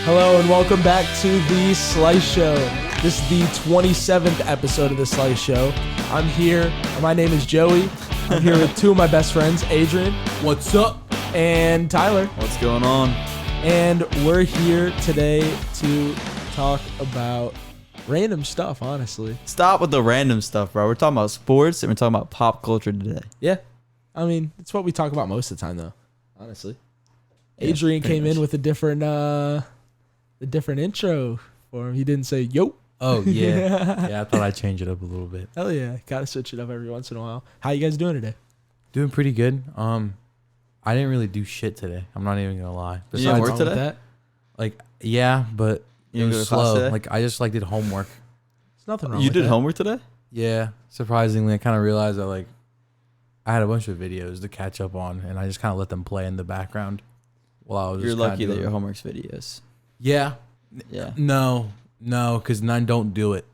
Hello and welcome back to the Slice Show. This is the 27th episode of the Slice Show. I'm here. My name is Joey. I'm here with two of my best friends, Adrian. What's up? And Tyler. What's going on? And we're here today to talk about random stuff, honestly. Stop with the random stuff, bro. We're talking about sports and we're talking about pop culture today. Yeah. I mean, it's what we talk about most of the time, though, honestly. Adrian came in with a different intro for him. He didn't say, yo. Oh, yeah. Yeah, I thought I'd change it up a little bit. Hell yeah. Gotta switch it up every once in a while. How you guys doing today? Doing pretty good. I didn't really do shit today. I'm not even going to lie. Did you have work today? Like, yeah, but You it didn't go was to class slow. today? Like, I just, did homework. There's nothing wrong You with did that. homework today? Yeah. Surprisingly, I kind of realized that, I had a bunch of videos to catch up on, and I just kind of let them play in the background while I was You're just kinda lucky that doing your it. homework's videos. Yeah. Yeah. No, because I don't do it.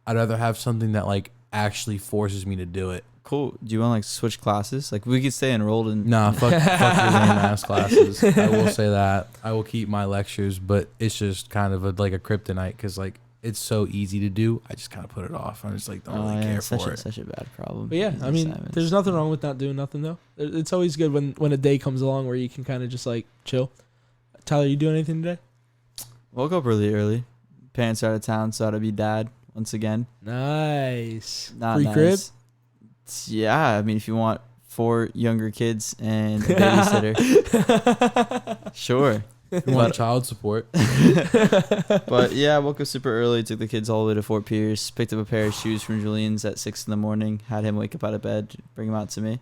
I'd rather have something that, actually forces me to do it. Cool. Do you want to switch classes? We could stay enrolled in. Nah, fuck your lame ass classes. I will say that. I will keep my lectures, but it's just kind of a kryptonite because it's so easy to do. I just kind of put it off. I'm just don't really care for it. Such a bad problem. But yeah, These I mean, assignments. there's nothing wrong with not doing nothing, though. It's always good when a day comes along where you can kind of just, chill. Tyler, you doing anything today? Woke up really early. Parents are out of town, so I'd be dad once again. Nice. Not Free nice. crib? Yeah, I mean, if you want 4 younger kids and a babysitter, sure. You want child support? But yeah, I woke up super early, took the kids all the way to Fort Pierce, picked up a pair of shoes from Julian's at 6 in the morning, had him wake up out of bed, bring them out to me,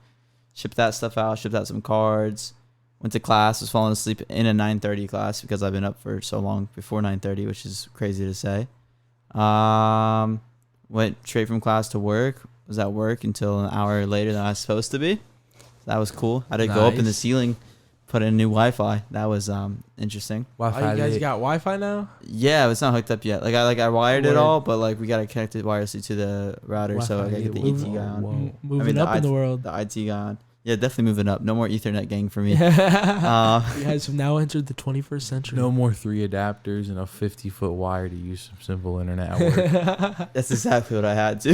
shipped that stuff out, shipped out some cards, went to class, was falling asleep in a 9:30 class because I've been up for so long before 9:30, which is crazy to say. Went straight from class to work, was at work until an hour later than I was supposed to be. That was cool. I had to go up in the Nice. ceiling, put in new Wi-Fi. That was interesting. Oh, Wi-Fi you guys 8. got Wi-Fi now? Yeah, it's not hooked up yet. I wired Word. it all, but we gotta connect it wirelessly to the router, so I Wi-Fi gotta get the 8. ET guy on. Whoa. Moving the up in the IT world. The IT guy on. Yeah, definitely moving up. No more Ethernet gang for me. You guys have now entered the 21st century. No more 3 adapters and a 50-foot wire to use some simple internet at work. That's exactly what I had to.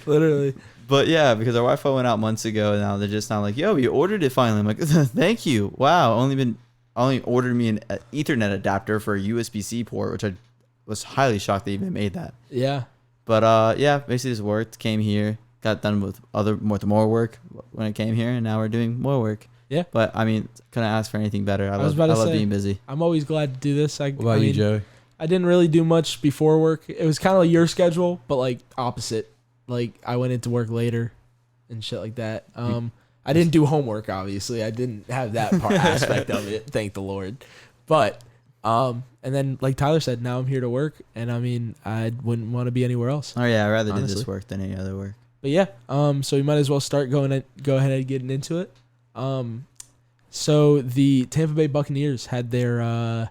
Literally. But yeah, because our Wi-Fi went out months ago, and now they're just now yo, you ordered it finally. I'm like, thank you. Wow, only ordered me an Ethernet adapter for a USB-C port, which I was highly shocked they even made that. Yeah. But yeah, basically just worked, came here, got done with more work when I came here, and now we're doing more work. Yeah. But I mean, couldn't ask for anything better. I was love about to say, being busy. I'm always glad to do this. What about you, Joey? I didn't really do much before work. It was kind of like your schedule, but opposite. I went into work later and shit like that. I didn't do homework, obviously. I didn't have that part aspect of it, thank the Lord. But and then like Tyler said, now I'm here to work, and I mean, I wouldn't want to be anywhere else. Oh yeah, I'd rather do Honestly. this work than any other work. But yeah, so we might as well go ahead and getting into it. So the Tampa Bay Buccaneers had their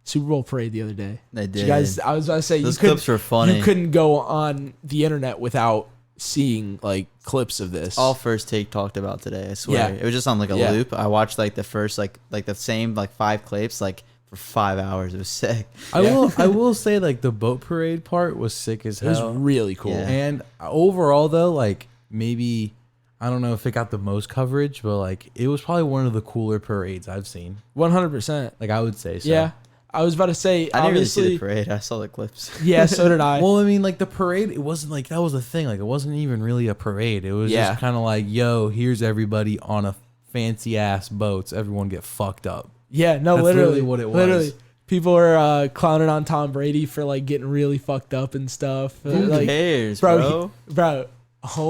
Super Bowl parade the other day. They did. You guys, I was about to say, Those clips were funny. You couldn't go on the internet without seeing clips of this. All First Take talked about today. I swear, Yeah. it was just on a Yeah. loop. I watched the first the same 5 clips for 5 hours. It was sick. I will say the boat parade part was sick as It was hell. really cool. Yeah. And overall though, maybe I don't know if it got the most coverage, but it was probably one of the cooler parades I've seen. 100%. I would say so. Yeah. I was about to say, I didn't really see obviously. the parade. I saw the clips. Yeah, so did I. Well, I mean, the parade, it wasn't that was the thing. It wasn't even really a parade. It was Yeah. just kind of yo, here's everybody on a fancy ass boats. Everyone get fucked up. Yeah, no, That's literally what it was. Literally. People are clowning on Tom Brady for getting really fucked up and stuff. Who cares, bro? bro?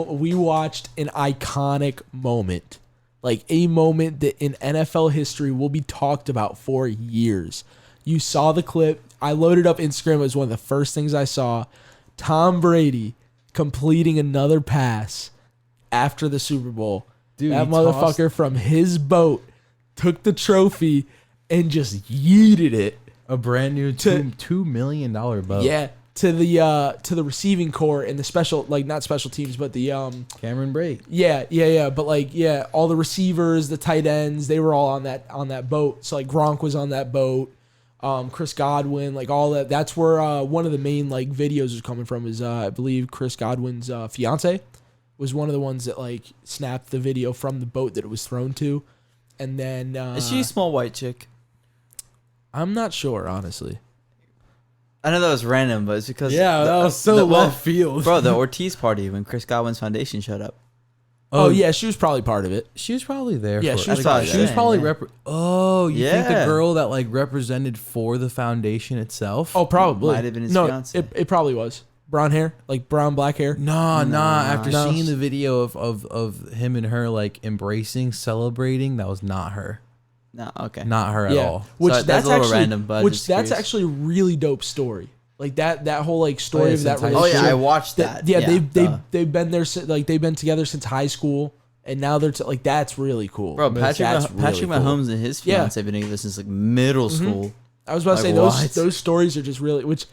We watched an iconic moment. A moment that in NFL history will be talked about for years. You saw the clip. I loaded up Instagram. It was one of the first things I saw. Tom Brady completing another pass after the Super Bowl. Dude, that he motherfucker from his boat took the trophy and just yeeted it. A brand new $2 million boat. Yeah, to the receiving corps and the special, not special teams, but the Cameron Brate. Yeah. But all the receivers, the tight ends, they were all on that boat. So Gronk was on that boat. Chris Godwin, like all that. That's where one of the main like videos is coming from. Is I believe Chris Godwin's fiance was one of the ones that like snapped the video from the boat that it was thrown to, and then is she a small white chick? I'm not sure, honestly. I know that was random, but it's because that was so left field, bro. The Ortiz party when Chris Godwin's foundation showed up. Oh yeah, she was probably part of it. She was probably there. Yeah, for she was probably. She was probably. Yeah. You think the girl that like represented for the foundation itself? Oh, probably. Might have been his no, fiance. it probably was. Brown hair, like brown black hair. Nah. After No. seeing the video of him and her like embracing, celebrating, that was not her. No, okay. Not her at all. Which So that's a little actually random, but which just that's curious. actually a really dope story. Like that whole like story of that since high relationship. Oh yeah, I watched that. They've been there like they've been together since high school, and now they're like that's really cool. Bro, That's Patrick really cool. Mahomes and his fiance have been together since like middle school. I was about to Like, say what? those stories are just really. Which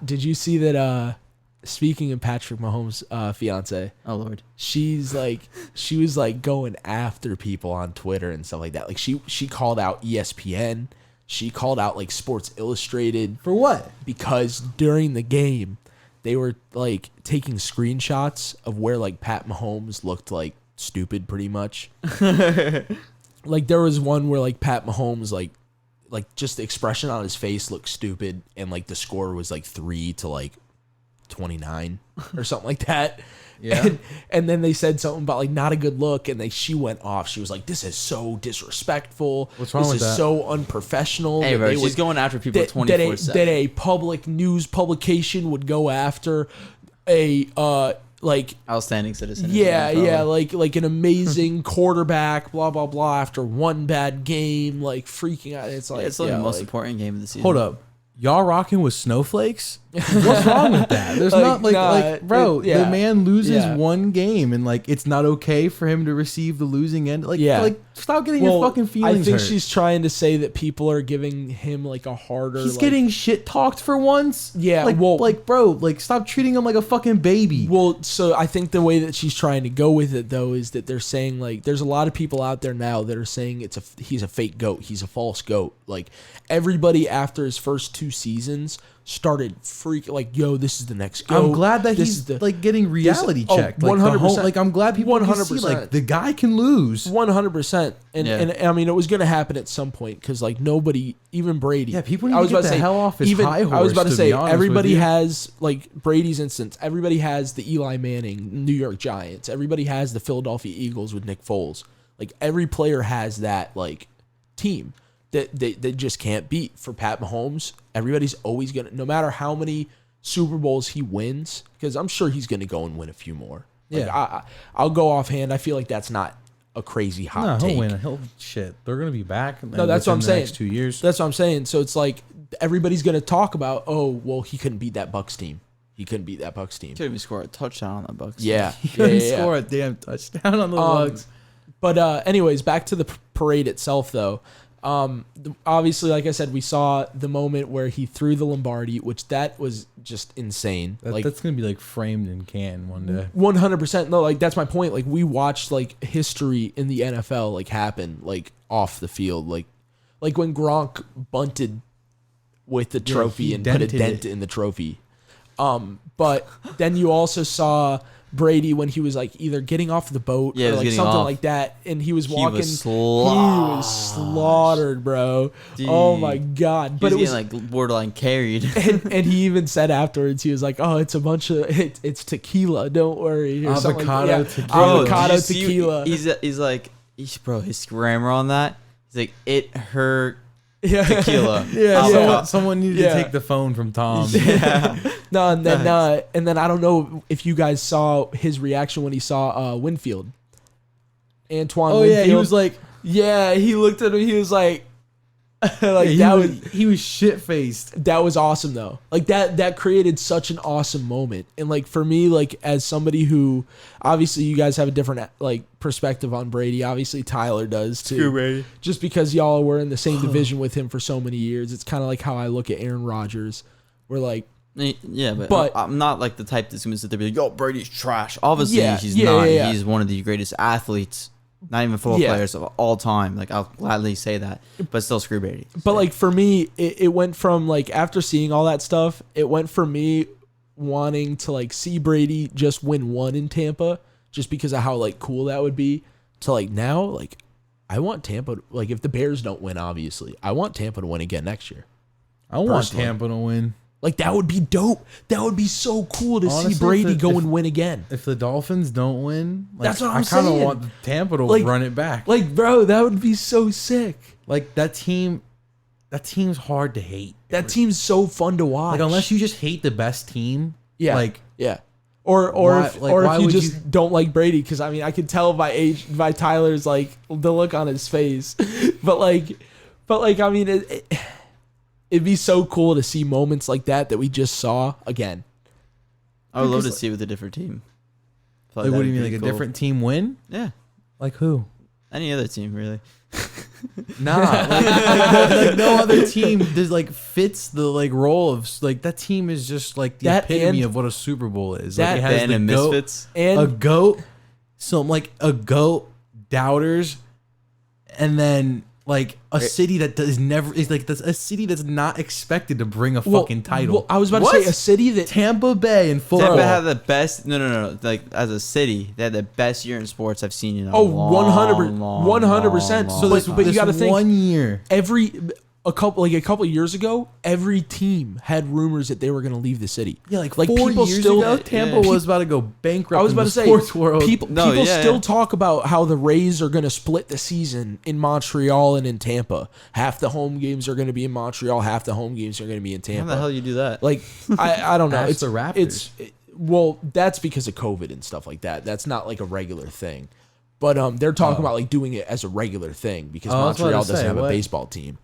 did you see that? Speaking of Patrick Mahomes' fiance, Oh Lord, she was like going after people on Twitter and stuff like that. Like she called out ESPN. She called out like Sports Illustrated For what? because during the game they were like taking screenshots of where like Pat Mahomes looked like stupid pretty much. Like there was one where like Pat Mahomes like just the expression on his face looked stupid and like the score was like 3-29 or something like that. Yeah. And then they said something about like not a good look, and she went off. She was like, "This is so disrespectful. What's wrong this with is that? so unprofessional." hey that bro, they she's would- going after people that 24/7. a public news publication would go after a like Outstanding citizen. like an amazing quarterback, blah blah blah. After one bad game, like freaking out. It's like It's like the most important game of the season. Hold up. Y'all rocking with snowflakes? What's wrong with that? There's not bro, the man loses one game and like it's not okay for him to receive the losing end. Like stop getting your fucking feelings I think hurt. she's trying to say that people are giving him like a harder. He's like, getting shit talked for once. Yeah, well- bro, stop treating him like a fucking baby. Well, so I think the way that she's trying to go with it though is that they're saying like there's a lot of people out there now that are saying he's a fake goat, he's a false goat. Like everybody after his first 2 seasons started freaking like, yo, this is the next goat. I'm glad that This he's is the- like getting reality oh, checked. Like 100%. like I'm glad people can see 100%. like the guy can lose. 100%. And Yeah. and I mean it was going to happen at some point cuz like nobody, even Brady. Yeah, people need to get the hell off his high horse. I was about to be say honest with everybody you. has like Brady's instance. Everybody has the Eli Manning New York Giants. Everybody has the Philadelphia Eagles with Nick Foles. Like every player has that like team that they just can't beat. For Pat Mahomes, everybody's always going to, no matter how many Super Bowls he wins, because I'm sure he's going to go and win a few more. Like, Yeah. I'll go offhand. I feel like that's not a crazy hot No, take. he'll win. They're gonna be back. No, that's what I'm within the saying. Next 2 years. That's what I'm saying. So it's like everybody's going to talk about, oh, well, he couldn't beat that Bucks team. He couldn't beat that Bucks team. Couldn't even score a touchdown on the Bucks. Yeah. Couldn't score a damn touchdown on the Bugs. But anyways, back to the parade itself, though. Obviously, like I said, we saw the moment where he threw the Lombardi, which that was just insane. That's gonna be like framed in can one day. 100%. No, like that's my point. Like we watched like history in the NFL like happen like off the field, like when Gronk bunted with the trophy he and put a dented dent it. in the trophy. But then you also saw Brady when he was like either getting off the boat Yeah, or he was like getting something off. like that, and he was He walking. was He was slaughtered, bro. Dude. Oh my god! But But it was, getting like borderline carried. and he even said afterwards, he was like, "Oh, it's a bunch of it's tequila. Don't worry." Or something like Avocado that. tequila. Bro, Avocado did you see- tequila. He's like, bro, his grammar on that. He's like, it hurt Yeah. tequila. Yeah, Avocado. Someone needed Yeah. to take the phone from Tom. No, and then I don't know if you guys saw his reaction when he saw Winfield. Antoine. Oh Winfield. yeah, he was like, yeah, he looked at him. He was like, he was shit faced. that was awesome though. Like that created such an awesome moment. And like for me, like as somebody who obviously you guys have a different like perspective on Brady. Obviously Tyler does too. Just because y'all were in the same division with him for so many years. It's kind of like how I look at Aaron Rodgers. We're like, Yeah, but, But- I'm not like the type that's going to sit there and be like, yo, Brady's trash. Obviously, Yeah, he's yeah, not. yeah, yeah. He's one of the greatest athletes Not even football Yeah. players of all time. Like, I'll gladly say that. But still, screw Brady. But like for me, it went from like after seeing all that stuff, it went from me wanting to like see Brady just win one in Tampa, just because of how like cool that would be, to like now like I want Tampa, like if the Bears don't win, obviously I want Tampa to win again next year. I want Tampa to win. Like that would be dope. That would be so cool to Honestly, see Brady go and win again. If the Dolphins don't win, like, That's what I'm I kind of saying. want Tampa to Like- run it back. Like bro, that would be so sick. Like that team's hard to hate. That team's so fun to watch. Like unless you just hate the best team, Yeah. like yeah. Or Why- if, like, or why if you would just you- don't like Brady, because I mean I could tell by Tyler's like the look on his face, but like I mean it'd be so cool to see moments like that we just saw again. I would love to Because, see it with a different team. what do you mean, like a different team win? Yeah. Like who? Any other team, really. Nah, like no other team does like fits the like role of like that team is just like the That epitome and- of what a Super Bowl is. that Like it has Band the of goat, Misfits. And a goat, some like a goat, doubters, and then like a city that does never is like a city that's not expected to bring a fucking title. Well, I was about What? to say a city that Tampa Bay in football. Tampa had the best. No. Like, as a city, they had the best year in sports I've seen in a 100%. long, 100%. long So this, but you this gotta think- one year. a couple years ago, every team had rumors that they were going to leave the city. Yeah, like 4 people years still ago, Tampa yeah. was about to go bankrupt. I was in about the to say, sports world. people No, yeah, still yeah. talk about how the Rays are going to split the season in Montreal and in Tampa. Half the home games are going to be in Montreal, half the home games are going to be in How Tampa. the hell you do that? Like, I don't know. Ask It's the Raptors. Well, that's because of COVID and stuff like that. That's not like a regular thing. But they're talking about like doing it as a regular thing because Oh, I was about to Montreal doesn't say, have a what? baseball team.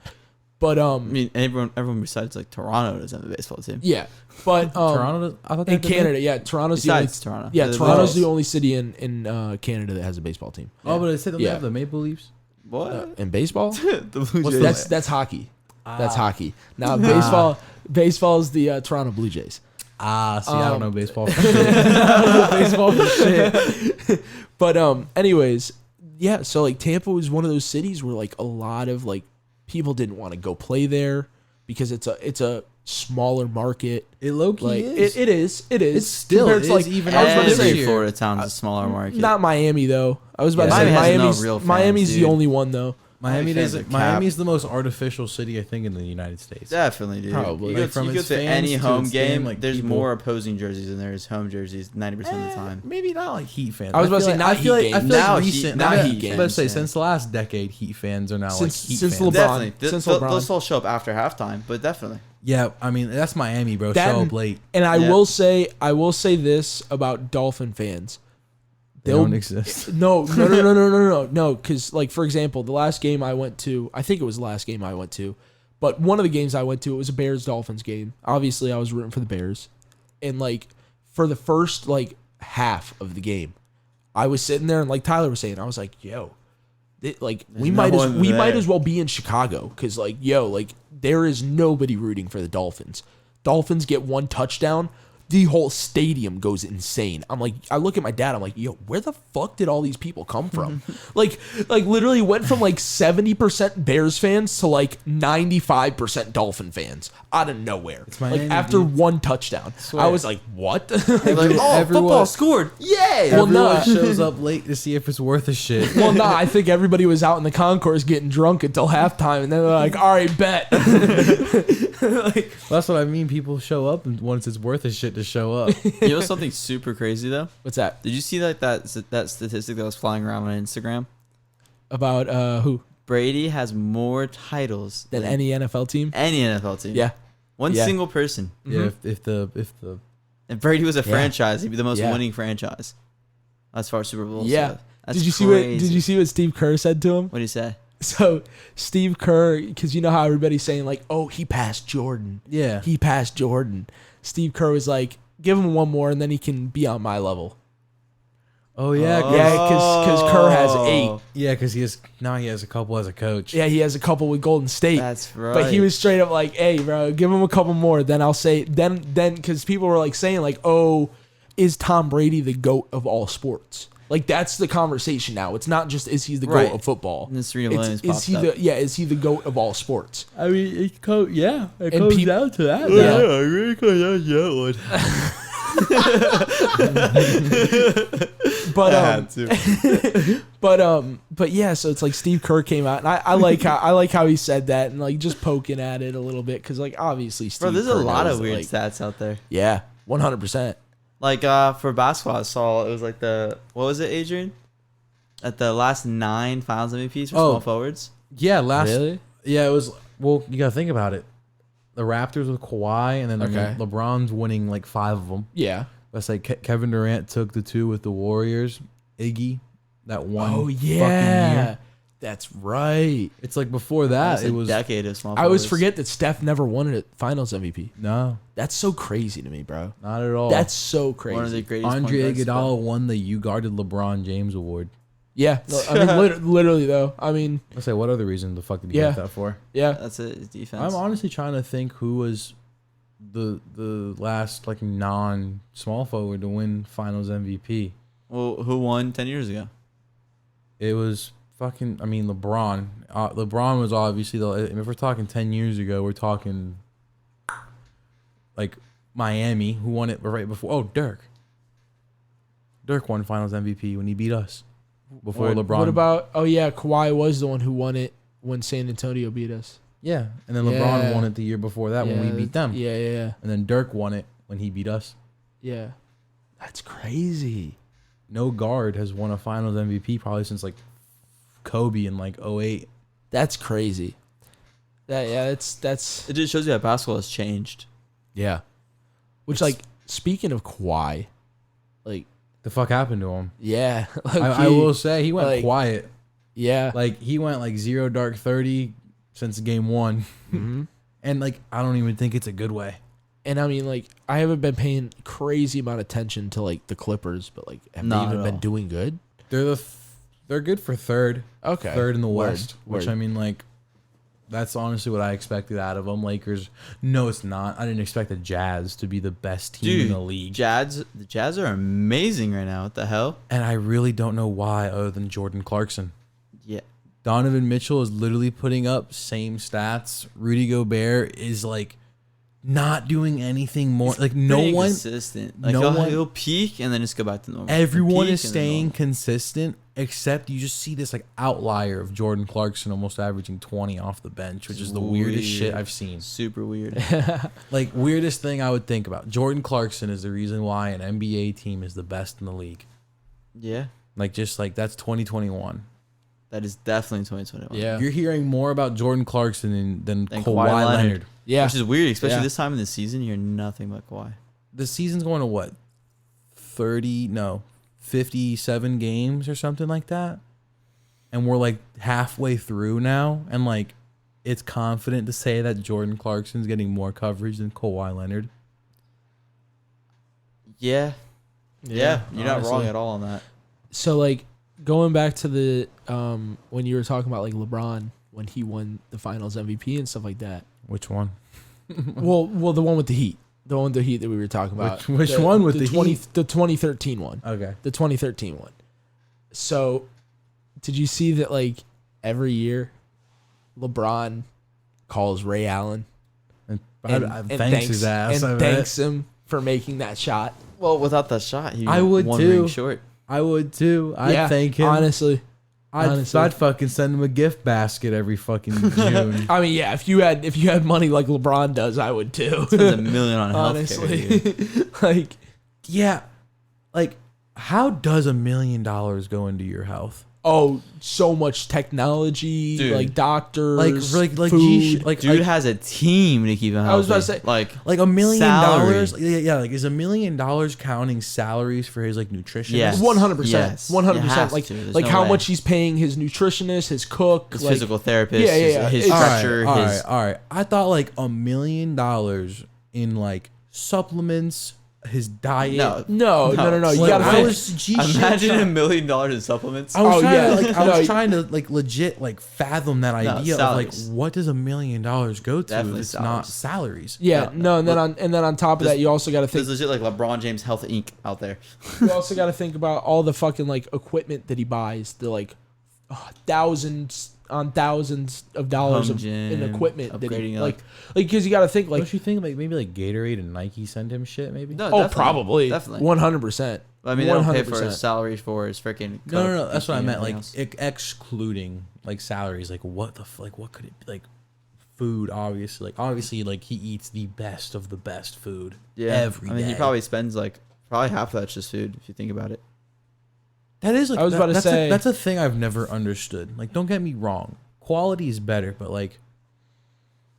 But I mean, everyone besides like Toronto doesn't have a baseball team. yeah. But Toronto, I thought they in had the Canada, yeah, Toronto's the only, Besides Toronto. yeah, The Toronto's Blue the only city in Canada that has a baseball team. Oh, but I said they Yeah. have the Maple Leafs. What? In baseball, The Blue What's Jays. that's hockey. That's hockey. Now baseball is the Toronto Blue Jays. See, I don't know baseball. For shit. Baseball for shit. But anyways, yeah. So like Tampa was one of those cities where like a lot of like people didn't want to go play there because it's a smaller market. It low key Like is. it is. It's still compared is to, like, even I was about to Every say Florida town's a smaller market. not Miami though. I was about to Yeah. say Miami has no Miami's real fans, Miami's the dude. only one though. Miami fans does. are cap. Miami's the most artificial city I think in the United States. Definitely, dude. Probably. You Like, go, from you go its to fans any to home its game, game, like, there's people- more opposing jerseys than there is home jerseys 90% of the time. Maybe not like Heat fans. I was about to feel say, like- not I feel Heat like, I games. feel Now like Heat- recent. now I Heat was about to games, say yeah. since the last decade, Heat fans are now like Heat Since fans. LeBron. Definitely. Since They'll LeBron. still show up after halftime, but definitely. Yeah, I mean that's Miami, bro. That Show and- up late. And I Yeah. will say this about Dolphin fans. They They'll- don't exist. No, because like for example, the last game I went to, I think it was the last game I went to, but one of the games I went to, it was a Bears Dolphins game. Obviously, I was rooting for the Bears, and like for the first like half of the game, I was sitting there and like Tyler was saying, I was like, yo, we no might one might there. as well be in Chicago because like there is nobody rooting for the Dolphins. Dolphins get one touchdown, the whole stadium goes insane. I'm like, I look at my dad, I'm like, yo, where the fuck did all these people come from? like literally went from like 70% Bears fans to like 95% Dolphin fans out of nowhere. Miami, Like after dude. one touchdown, I was like, what? Like, Everyone- football scored. Yay! Well, Everyone no. shows up late to see if it's worth a shit. Well, nah, I think everybody was out in the concourse getting drunk until halftime, and then they're like, all right, bet. That's what I mean. People show up and once it's worth a shit to show up. You know something super crazy, though? What's that? Did you see like that statistic that was flying around on Instagram? About who? Brady has more titles Than any NFL team? any NFL team. Yeah. One Yeah. single person. Yeah, if the If Brady was a Yeah. franchise, he'd be the most Yeah. winning franchise as far as Super Bowls. Yeah. go. That's Did you crazy. see what Steve Kerr said to him? What do you say? So Steve Kerr, because you know how everybody's saying like, oh, he passed Jordan. yeah, He passed Jordan. Steve Kerr was like, give him one more and then he can be on my level. oh yeah, Yeah, because Kerr has 8. yeah, because he has a couple as a coach. Yeah, he has a couple with Golden State. That's right. But he was straight up like, hey, bro, give him a couple more. Then I'll say, then, because people were like saying, like, oh, is Tom Brady the GOAT of all sports? Like that's the conversation now. It's not just is he the GOAT of football. And Serena Williams is he is he the GOAT of all sports? I mean, it comes down to that. Yeah. It really comes down to that one. But yeah, so it's like Steve Kerr came out, and I like how he said that, and like just poking at it a little bit because like obviously Steve. There's Kerr a lot of knows, weird like, stats out there. Yeah, 100%. Like for basketball, I saw it was like what was it, Adrian? At the last 9 Finals MVPs for small forwards. Yeah, Really? Yeah, it was. Well, you gotta think about it. The Raptors with Kawhi, and then LeBron's winning like 5 of them. Yeah. Let's say Kevin Durant took the 2 with the Warriors. Iggy, that one. Oh fucking yeah, year. that's right. It's like before that, it was a decade of small I forwards. always forget that Steph never won a Finals MVP. No, That's so crazy to me, bro. not at all. That's so crazy. One of the greatest. Andre Iguodala won the You Guarded LeBron James award. Yeah, no, I mean literally though. I mean, Let's say, what other reason the fuck did he get that for? yeah. That's it. His defense. I'm honestly trying to think who was the last like non small forward to win Finals MVP. Well, who won 10 years ago? It was fucking. I mean, LeBron. LeBron was obviously the. If we're talking 10 years ago, we're talking like Miami, who won it right before. Oh, Dirk. Dirk won Finals MVP when he beat us before LeBron. What about? Oh yeah, Kawhi was the one who won it when San Antonio beat us. Yeah, and then LeBron won it the year before that when we beat them. Yeah. And then Dirk won it when he beat us. Yeah, that's crazy. No guard has won a Finals MVP probably since like Kobe in like 08. That's crazy. That's It just shows you how basketball has changed. yeah. Which like speaking of Kawhi, like The fuck happened to him? yeah, I will say he went like, quiet. Yeah, Like he went like 0 dark 30 since game 1, mm-hmm. and like I don't even think it's a good way. And I mean, like, I haven't been paying crazy amount of attention to like the Clippers, but like, have Not they even at been all. doing good? They're good for third. Okay, Third in the Word, West, which word. I mean, like, that's honestly what I expected out of them. Lakers, no, it's not. I didn't expect the Jazz to be the best team in the league. The Jazz are amazing right now. What the hell? And I really don't know why, other than Jordan Clarkson. Yeah. Donovan Mitchell is literally putting up same stats. Rudy Gobert is like not doing anything more. Like no Pretty one, consistent. Like no he'll peak and then just go back to normal. everyone He'll is peak and then staying normal. consistent, except you just see this like outlier of Jordan Clarkson almost averaging 20 off the bench, which is the weirdest shit I've seen. Super weird. Like weirdest thing I would think about. Jordan Clarkson is the reason why an NBA team is the best in the league. Yeah. Like just like that's 2021. That is definitely 2021. Yeah, You're hearing more about Jordan Clarkson than Than Kawhi Kawhi Leonard. Leonard. yeah, Which is weird, especially Yeah. this time in the season. You hear nothing but Kawhi. The season's going to what? 57 games or something like that. And we're like halfway through now. And like, it's confident to say that Jordan Clarkson's getting more coverage than Kawhi Leonard. Yeah. Yeah. You're not honestly. wrong at all on that. So like going back to the when you were talking about like LeBron when he won the Finals MVP and stuff like that. Which one? well, the one with the Heat, the one with the Heat that we were talking about. Which one with the 20, Heat? The 2013 one. Okay. The 2013 one. So, did you see that like every year, LeBron calls Ray Allen And and thanks his ass. and thanks him for making that shot? Well, without that shot, he I would one too. ring short. I would too. I'd thank him. Honestly. I'd fucking send him a gift basket every fucking June. I mean, yeah, if you had money like LeBron does, I would too. Spends $1 million on healthcare. Honestly, like, Yeah. Like, how does $1 million go into your health? oh, so much technology, Dude. like doctors, Like food. Dude has a team to keep him healthy. I was about to say, like $1 million. salary. Yeah, like is $1 million counting salaries for his like nutritionist? Yes. 100%, Yes. 100%. It has Like, to. There's like no how way. much he's paying his nutritionist, his cook, his like, physical therapist, Yeah. his It's- stretcher, all his right. I thought like $1 million in like supplements, his diet. No. You Like, gotta I think. was Imagine $1 million in supplements. I was trying yeah. to like I No, was trying to like legit like fathom that idea of like salaries. what does $1 million go to Definitely if it's not salaries. Yeah, and then on top of that, you also got to think. There's legit like LeBron James Health Inc. out there. You also got to think about all the fucking like equipment that he buys. The like thousands on thousands of dollars in equipment that he like because you got to think like. Don't you think like maybe like Gatorade and Nike send him shit maybe? No, Oh, probably. Definitely. 100%. I mean, they don't pay 100%. for his salary for his freaking. No. That's what I meant. Like else. excluding like salaries. Like what what could it be? Like food? Obviously, like he eats the best of the best food. Every day. He probably spends like probably half of that's just food if you think about it. That is like I was about to say that's a thing I've never understood. Like, don't get me wrong, quality is better, but like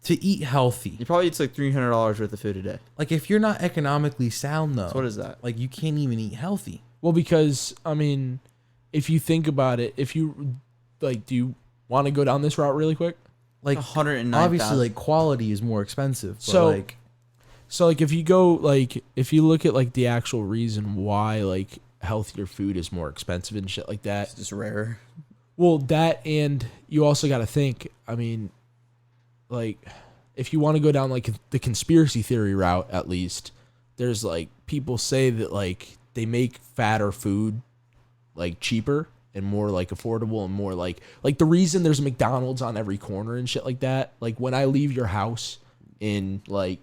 to eat healthy, He probably eats like $300 worth of food a day. like if you're not economically sound though, So what is that? like you can't even eat healthy. Well, because I mean, if you think about it, if you like, do you want to go down this route really quick? Like 109,000. obviously, like quality is more expensive. But So- like So like, if you go like, if you look at like the actual reason why like healthier food is more expensive and shit like that. It's just rarer. Well, that and you also got to think. I mean, like, if you want to go down like the conspiracy theory route, at least there's like people say that like they make fatter food like cheaper and more like affordable and more like the reason there's McDonald's on every corner and shit like that. Like when I leave your house in like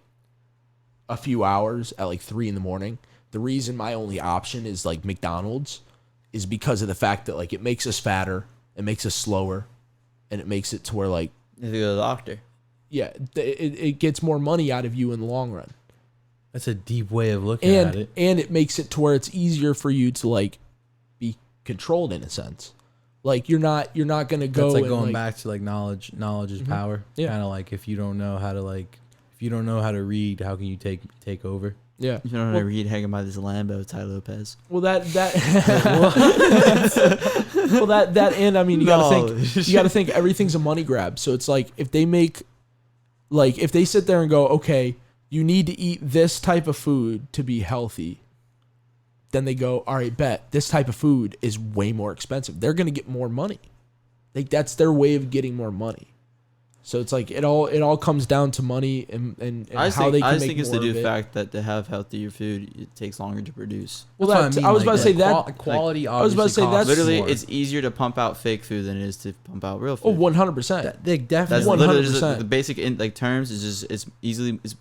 a few hours at like 3 a.m, the reason my only option is like McDonald's is because of the fact that like it makes us fatter, it makes us slower, and it makes it to where like You have to go to the doctor. yeah, it gets more money out of you in the long run. that's a deep way of looking at it. And it makes it to where it's easier for you to like be controlled in a sense. Like you're not gonna go. That's like and, going back to like knowledge is power. Yeah. Kind of like if you don't know how to read, how can you take over? Yeah. You don't know how to read hanging by this Lambo, Ty Lopez. Well, that well that and I mean you gotta think everything's a money grab. So it's like if they sit there and go, okay, you need to eat this type of food to be healthy. Then they go, all right, bet this type of food is way more expensive. They're gonna get more money. Like that's their way of getting more money. So it's like it all comes down to money and how they can make more of it. I just think it's the new fact that to have healthier food, it takes longer to produce. Well, That's what I was about to say that. quality. I was about to say obviously that's costs Literally, more. it's easier to pump out fake food than it is to pump out real Oh, food. 100%. They That's definitely. literally just 100%. the basic terms is just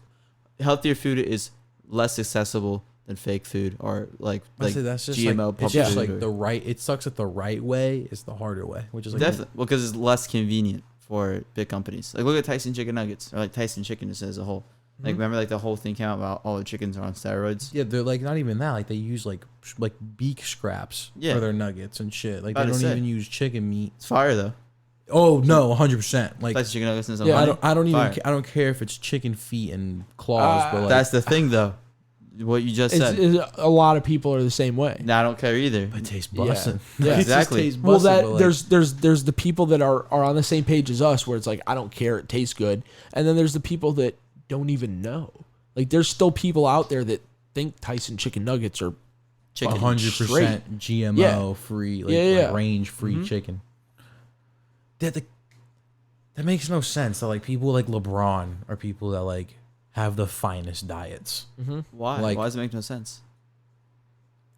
healthier food is less accessible than fake food or like that's just GMO like, pumped it's just food. like the right. It sucks that the right way is the harder way, which is like Definitely, well, because it's less convenient for big companies. Like look at Tyson chicken nuggets or like Tyson chicken just as a whole. Like remember like the whole thing came out about all the chickens are on steroids. Yeah, they're like not even that. Like they use like beak scraps for their nuggets and shit. Like they don't even use chicken meat. It's fire though. Oh no, 100%. Like Tyson chicken nuggets and some Yeah, honey. I don't even. Fire. I don't care if it's chicken feet and claws, but like That's the thing though. What you just said. A lot of people are the same way. No, I don't care either. it tastes Yeah. bussin'. Yeah. It just Exactly. tastes Well, bussin', that but, like, there's the people that are on the same page as us, where it's like I don't care, it tastes good, and then there's the people that don't even know. Like there's still people out there that think Tyson chicken nuggets are Chicken. 100% GMO Yeah. free, Yeah. range free chicken. That makes no sense. That like people like LeBron are people that like have the finest diets. Why? Like- Why does it make no sense?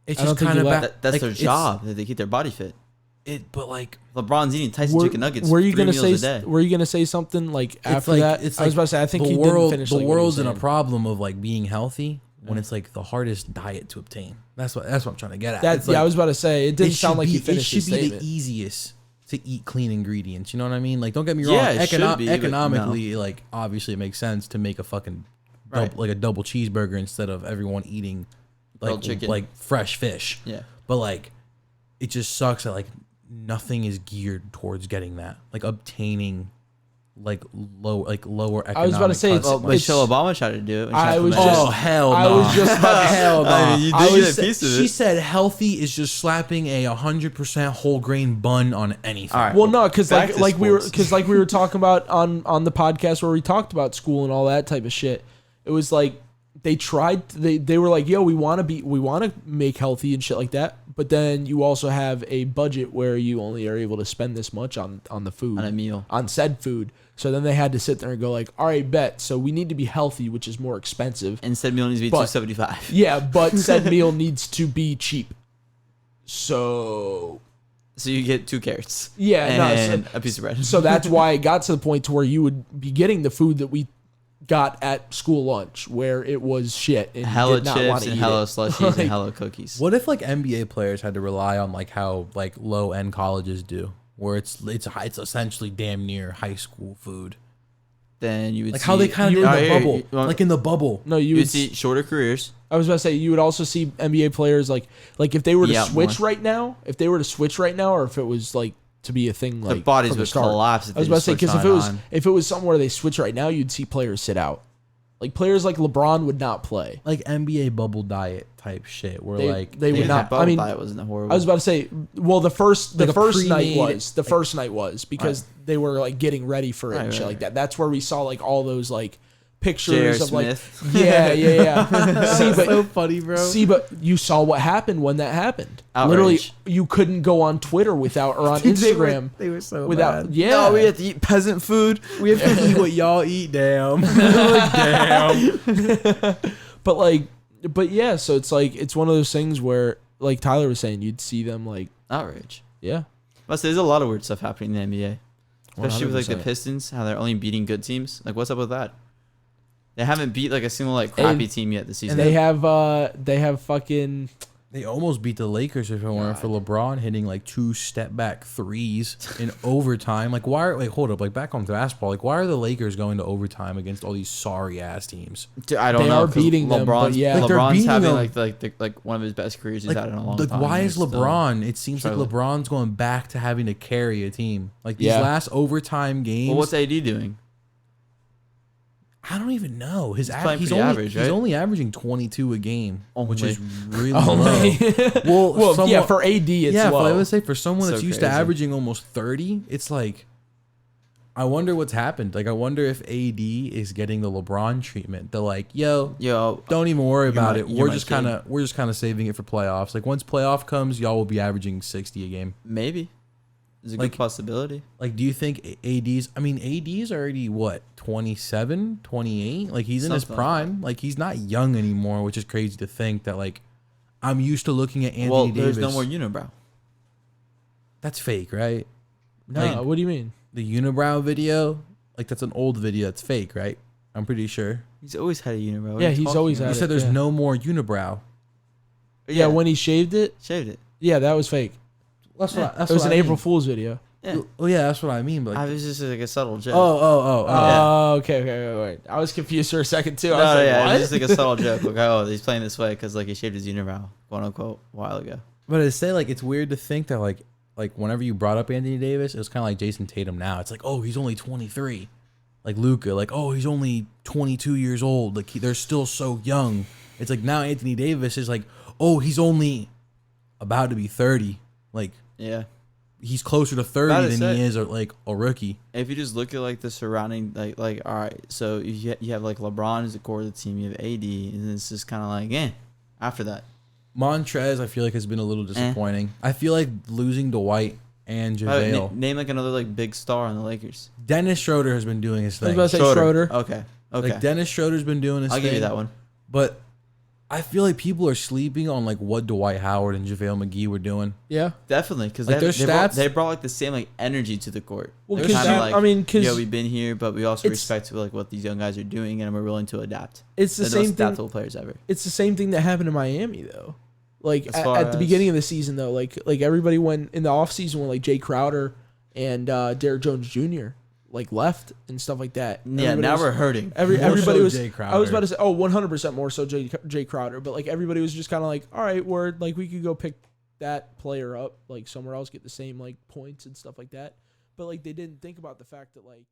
It's I don't just think kind of you let- bad. That's like, their it's- job. That they keep their body fit. But like LeBron's eating Tyson chicken nuggets. Were you 3 gonna meals say? a day. Were you gonna say something like after like, that? it's I was like about to say. I think the he world, didn't finish. the like, what he world's was in a saying. problem of like being healthy when it's like the hardest diet to obtain. That's what I'm trying to get at. That's It's like, I was about to say. It didn't it sound should like be, he finished it his should be statement. the easiest to eat clean ingredients. You know what I mean? Like, don't get me wrong. Yeah, it should be, but economically, like, obviously, it makes sense to make a fucking Right. like a double cheeseburger instead of everyone eating Grilled chicken. like fresh fish. Yeah. But like, it just sucks that like nothing is geared towards getting that, like obtaining like lower economic. I was about to say, cuts. Well, It's- Michelle Obama tried to do it. when she I had was the just- Oh hell no! I was just about to- hell no! I mean, you I did was get a sa- piece of She it. said healthy is just slapping a 100% whole grain bun on anything. All right. Well, no, because Back to like we were sports. talking about on the podcast where we talked about school and all that type of shit. It was like they tried. They were like, yo, we want to make healthy and shit like that. But then you also have a budget where you only are able to spend this much on the food, on a meal, on said food. So then they had to sit there and go like, all right, bet. So we need to be healthy, which is more expensive. And said meal needs to be $275. Yeah, but said meal needs to be cheap. So you get 2 carrots. Yeah, and a piece of bread. So that's why it got to the point to where you would be getting the food that we got at school lunch, where it was shit and hella did not chips and hella it. slushies and hella cookies. What if like NBA players had to rely on like how like low end colleges do, where it's essentially damn near high school food? Then you would like see, how they kind of do in the bubble, like in the bubble. No, you would see shorter careers. I was about to say you would also see NBA players like if they were to switch more. right now, or if it was like to be a thing like the bodies from would the start. collapse. I was about to say because if it was something where they switch right now, you'd see players sit out. Like players like LeBron would not play. Like NBA bubble diet type shit, where they would not. I mean, diet wasn't horrible. I was about to say, well, the first night was the first night was because they were like getting ready for it and shit like that. That's where we saw like all those like pictures of Smith. like yeah. See, but so funny, bro. See, but you saw what happened when that happened. Outrage. Literally, you couldn't go on Twitter without or on Instagram. They were so without. bad. Yeah, No, we have to eat peasant food. We have to eat what y'all eat. Damn. Like, damn. But yeah, so it's like it's one of those things where, like Tyler was saying, you'd see them like Outrage. yeah. Plus, there's a lot of weird stuff happening in the NBA, especially with like the 100%. Pistons, how they're only beating good teams. Like, what's up with that? They haven't beat like a single like crappy team yet this season. And they have fucking. They almost beat the Lakers if it weren't for LeBron hitting like 2 step back threes in overtime. Like hold up, like back on basketball, like why are the Lakers going to overtime against all these sorry ass teams? Dude, I don't They know. are beating them, but yeah. Like, they're LeBron's beating having them. like one of his best careers he's had in a long Like time. why He's is still LeBron? It seems like struggling. LeBron's going back to having to carry a team. Like these last overtime games. Well, what's AD doing? I don't even know. He's pretty average, right? He's only averaging 22 a game, which is really Only. low. Well, yeah, for AD it's yeah, low. but I would say for someone So that's used to crazy. averaging almost 30, it's like I wonder what's happened. Like I wonder if AD is getting the LeBron treatment. They're like, yo, don't even worry about it. We're just kind of saving it for playoffs. Like once playoff comes, y'all will be averaging 60 a game. Maybe. There's a Like- good possibility. Like, do you think AD's already what, 27, 28? Like he's in his Something like prime. Like he's not young anymore, which is crazy to think that like I'm used to looking at Anthony Davis. There's no more unibrow. That's fake, right? No, Like, what do you mean? the unibrow video, like that's an old video. That's fake, right? I'm pretty sure. He's always had a unibrow. What Yeah, are you he's talking always about? had You said there's yeah. no more unibrow. Yeah, when he shaved it, shaved it. yeah, that was fake. That's Yeah. that's It was what an I April mean. Fool's video. Yeah. Oh yeah, that's what I mean. But I like, was just like a subtle joke. Oh, okay, wait. I was confused for a second too. I was like, it what? was just like a subtle joke. Like, oh, he's playing this way because like he shaved his unibrow, quote unquote, a while ago. but to say like it's weird to think that like whenever you brought up Anthony Davis, it was kind of like Jason Tatum. Now it's like, oh, he's only 23. Like Luka, like, oh, he's only 22 years old. Like they're still so young. It's like now Anthony Davis is like, oh, he's only about to be 30. Like Yeah. he's closer to 30 About to than say. he is like a rookie. If you just look at like the surrounding, like all right, so you have like LeBron as the core of the team, you have AD, and it's just kind of like, after that. Montrez, I feel like has been a little disappointing. I feel like losing Dwight and JaVale. Name like another like big star on the Lakers. Dennis Schroeder has been doing his I was thing. about to say Schroeder. Okay. Like Dennis Schroeder's been doing his I'll thing. give you that one. But I feel like people are sleeping on like what Dwight Howard and JaVale McGee were doing. Yeah. Definitely, because Like, their stats- they brought like the same like energy to the court. Well, They're 'cause kinda you- like, I mean, 'cause yeah, we've been here, but we also it's- respect like what these young guys are doing, and we're willing to adapt. It's the They're same most thing. adaptable players ever. It's the same thing that happened in Miami though. Like As far at the as- beginning of the season though, like everybody went in the offseason when like Jay Crowder and Derrick Jones Jr. like left and stuff like that. Yeah, Everybody now was- we're hurting. More everybody so was. Jay I was Crowder. about to say, 100% more so Jay Crowder, but like everybody was just kind of like, all right, word, like we could go pick that player up like somewhere else, get the same like points and stuff like that. But like they didn't think about the fact that like